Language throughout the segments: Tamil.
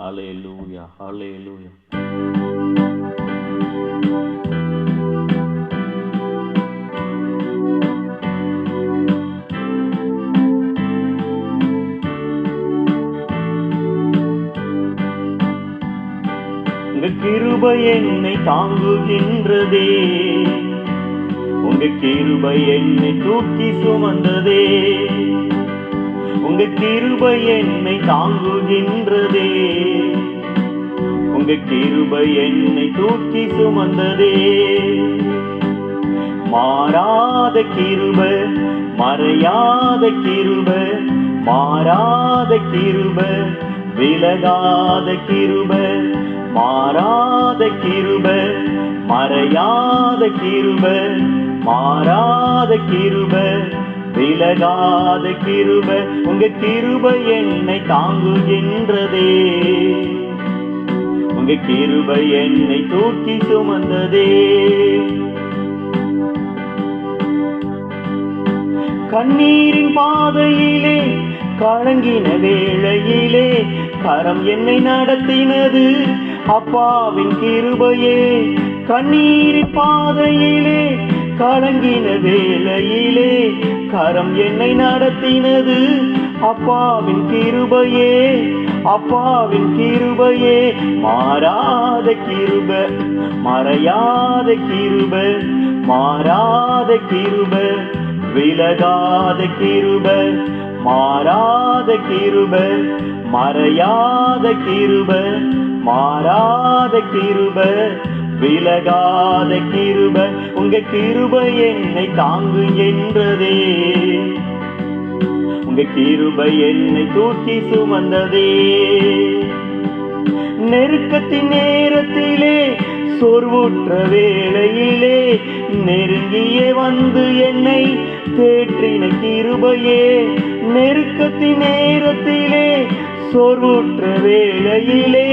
ஹalleluya, ஹalleluya. உங்க கிருபை என்னை தாங்குகின்றதே, உங்க கிருபை என்னை தூக்கி சுமந்ததே, உங்க கிருபை என்னை தாங்குகின்றதே, உங்க கிருபை என்னை தூக்கி சுமந்ததே. மாறாத கிருபை, மறையாத கிருபை, மாறாத கிருபை, விலகாத கிருபை, மாறாத கிருபை, மறையாத கிருபை, மாறாத கிருபை, விலகாத கிருபை. உங்க கிருபை என்னை தாங்குகின்றதே, உங்க கிருபை என்னை தூக்கி சுமந்ததே. கண்ணீரின் பாதையிலே கலங்கின வேளையிலே கரம் என்னை நடத்தினது அப்பாவின் கிருபையே. கண்ணீரின் பாதையிலே கலங்கின வேளையிலே கரம் என்னை நடத்தினது அப்பாவின் கிருபையே, அப்பாவின் கிருபையே. மாறாத கிருபை, மறையாத கிருபை, மாறாத கிருபை, விலகாத கிருபை, மாறாத கிருபை, மறையாத கிருபை, மாறாத கிருபை, விலகாத கிருபை. உங்க கிருபை என்னை தாங்குகின்றதே, உங்க கிருபை என்னை தூக்கி சுமந்ததே. நெருக்கத்தின் நேரத்திலே சொர்வுற்ற வேளையிலே நெருங்கியே வந்து என்னை தேற்றின கிருபையே. நெருக்கத்தின் நேரத்திலே சொர்வுற்ற வேளையிலே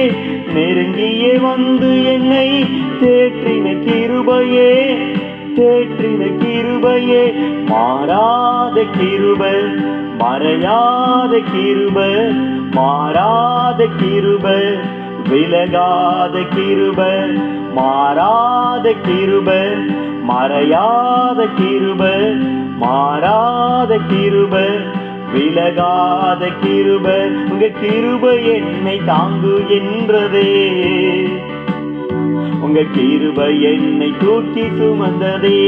நெருங்கியே வந்து என்னை தேற்றின கிருபையே, தேற்றின கிருபையே. மாறாத கிருபை, மறையாத கிருபை, மாறாத கிருபை, விலகாத கிருபை, மாறாத கிருபை, மறையாத கிருபை, மாறாத கிருபை, விலகாத கிருபை. உங்க கிருபை என்னை தாங்குகின்றதே, உங்க கிருபை என்னை தூக்கி சுமந்ததே.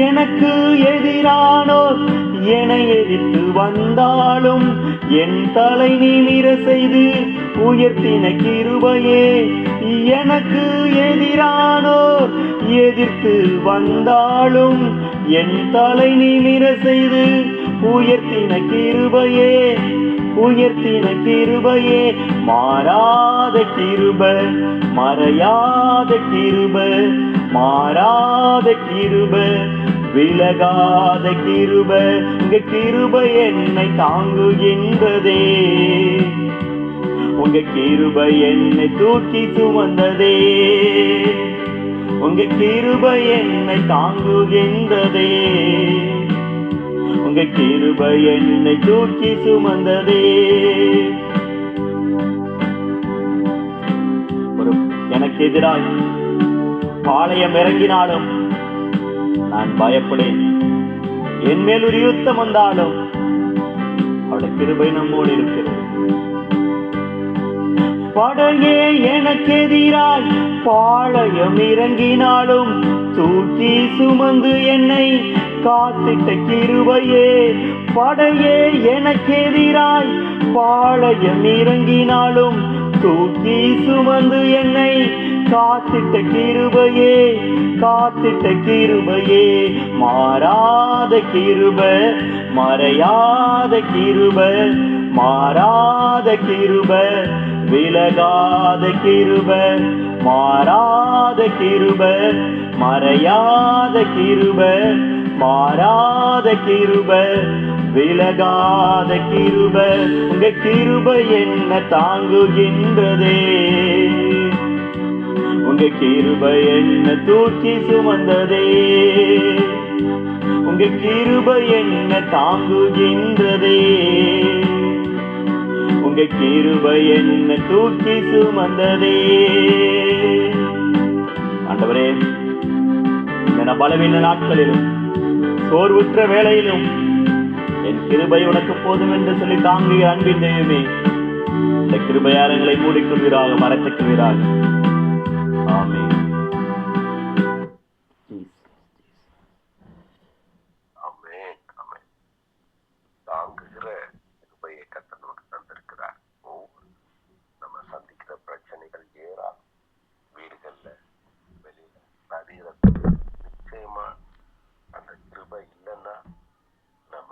எனக்கு எதிரானோர் என்னை எதிர்த்து வந்தாலும் என் தலை நிமிர செய்து உயர்த்தின கிருபையே. எனக்கு எதிரானோர் எதிர்த்து வந்தாலும் என் தலை நிமிர செய்து உயர்த்தின கிருபையே, உயர்த்தின கிருபையே. மாறாத கிருபை, மறையாத கிருபை, மாறாத கிருபை, விலகாத கிருபை. உங்க கிருபை என்னை தாங்குகின்றதே, உங்க கிருபை என்னை தூக்கி சுமந்ததே, உங்க கிருபை என்னை தாங்குகின்றதே, உங்க கிருபை என்னை தூக்கி சுமந்ததே. எனக்கு எதிராய் பாளையம் இறங்கினாலும் நான் பயப்படேன், என் மேல் ஒரு யுத்தம் வந்தாலும் அவருடைய கிருபை நம்மோடு இருக்கிறது. படையே எனக்கு எதிராய் பாளையம் இறங்கினாலும் தூக்கி சுமந்து என்னை காத்திட்ட கிருபையே. படையே எனக்கு எதிராய் பாளையம் இறங்கினாலும் தூக்கி சுமந்து என்னை காத்திட்ட கிருபையே, காத்திட்ட கிருபையே. மாறாத கிருபை, மறையாத கிருபை, மாறாத கிருபை, விலகாத கிருபை, மாறாத கிருபை, மறையாத கிருபை, மாறாத கிருபை, விலகாத கிருபை. உங்க கிருபை என்ன தாங்குகின்றதே, உங்க கிருபை என்ன தூக்கி சுமந்ததே, உங்க கிருபை என்ன தாங்குகின்றதே, உங்க கிருபை என்ன தூக்கி சுமந்ததே. ஆண்டவரே, இந்த பலவீன நாட்களிலும் சோர்வுற்ற வேளையிலும் என் கிருபை உனக்கு போதும் என்று சொல்லி தாங்குகிற அன்பின் தெய்வமே, இந்த கிருபையாரங்களை மூடிக்கொள்வீராக, மறைத்துக்கொள்வீராக. ஆமென். ஆமென். ஆமென். தாங்குகிற கிருபையை கர்த்தர் நமக்கு தந்திருக்கிறார். நம்ம சந்திக்கிற பிரச்சனைகள் ஏறாது. வீடுகள்ல, வெளியில, நதியிடத்துல நிச்சயமா அந்த கிருபை இல்லைன்னா நம்ம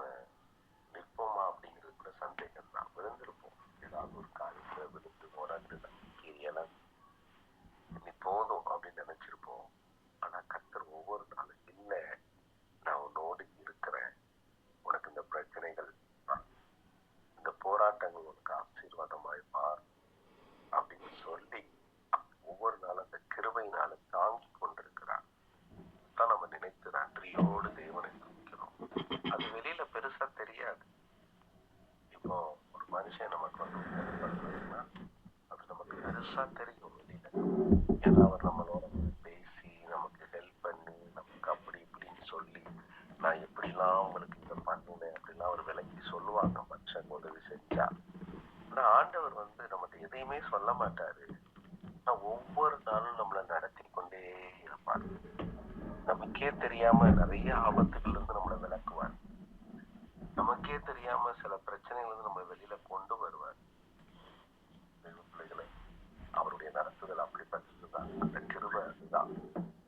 நிற்போமா அப்படிங்கிறது கூட சந்தேகம் தான். விழுந்திருப்போம், ஏதாவது ஒரு காரியத்துல விழுந்து உடந்து கீரியெல்லாம் இனி போதும் அப்படின்னு நினைச்சிருப்போம். ஆனா கர்த்தர் ஒவ்வொரு நாளும் இல்லை, நான் உன்னோடு இருக்கிறேன், உனக்கு இந்த பிரச்சனைகள், இந்த போராட்டங்கள் உனக்கு ஆசீர்வாதமாய் மாறும் அப்படின்னு சொல்லி ஒவ்வொரு நாளும் அந்த கிருபையினால தாங்கி கொண்டிருக்கிறார். தான் நம்ம நினைத்து நன்றியோடு தேவனை துதிக்கிறோம். அது வெளியில பெருசா தெரியாது. இப்போ ஒரு மனுஷன் நமக்கு வந்து பண்றதுன்னா அது நமக்கு பெருசா தெரியும் வெளியில. ஏன்னா அவர் நம்மளோட பேசி நமக்கு ஹெல்ப் பண்ணி நமக்கு அப்படி இப்படின்னு சொல்லி, நான் எப்படிலாம் உங்களுக்கு இதை பண்ணினேன் அப்படிலாம் அவர் விலைக்கு சொல்லுவாங்க மனுஷங்க உதவி செஞ்சா. ஆனா ஆண்டவர் வந்து நம்மகிட்ட எதையுமே சொல்ல மாட்டாரு. ஒவ்வொரு நாளும் நம்மளை நடத்தி கொண்டே இருப்பார். நமக்கே தெரியாம நிறைய ஆபத்துகள் இருந்து நம்மளை விளக்குவார். நமக்கே தெரியாம சில பிரச்சனைகள் இருந்து நம்மளை வெளியில கொண்டு வருவார். பிள்ளைகளை, அவருடைய நடத்துதல் அப்படிப்பட்டதுதான். அந்த கிருபை அதுதான்.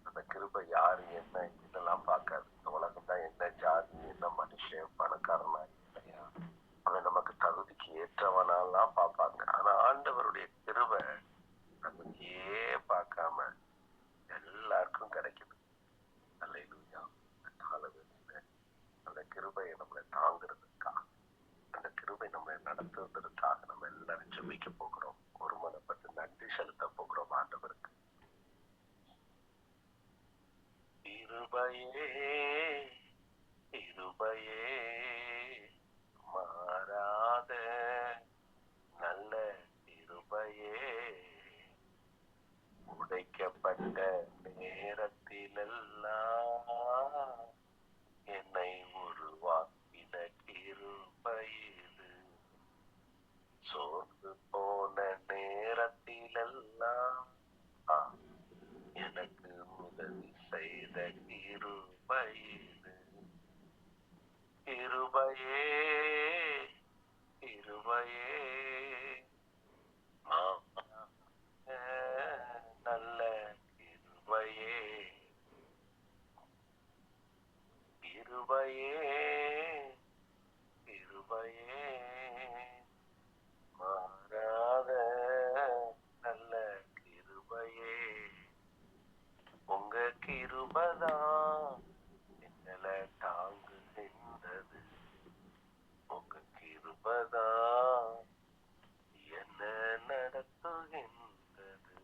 அந்த கிருபை யாரு என்ன இதெல்லாம் பார்க்காது. இந்த உலகம் தான் என்ன ஜாதி, என்ன மனுஷன், பணக்காரனா இல்லையா, அவன் நமக்கு தகுதிக்கு ஏற்றவனாலாம் பார்ப்பாங்க. ஆனா ஆண்டவருடைய கிருபை தகுதியே பார்க்காம எல்லாருக்கும் கிடைக்குது. அல்லேலூயா. அந்த கிருபையை நம்மளை தாங்கிறதுக்காக, அந்த கிருபை நம்மளை நடத்துவதற்காக நம்ம எல்லாரும் ஜெபிக்க போகிறோம். ஒருமனப்பட்டு நன்றி செலுத்த போகிறோம் ஆண்டவருக்கு. கிருபையே கிருபையே மாறாத நல்ல கிருபையே, உடைக்கப்பட்ட நேரத்திலெல்லாம் என்னை உருவாக்கின கிருபை இது. சோர்ந்து போன நேரத்திலெல்லாம் எனக்கு உதவி செய்த கிருபை இது. கிருபையே கிருபையே நல்ல கிருபையே, கிருபையே கிருபையே மாறாத நல்ல கிருபையே. உங்க கிருபைதான் எங்களை தாங்குகின்றது. உங்க கிருபைதான் என்ன நடத்துகின்றது.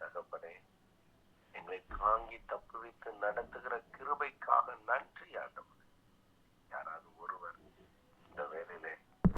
தகப்பனே, எங்களை தாங்கி தப்புவித்து நடத்துகிற கிருபைக்காக நன்றி ஆண்டவரே.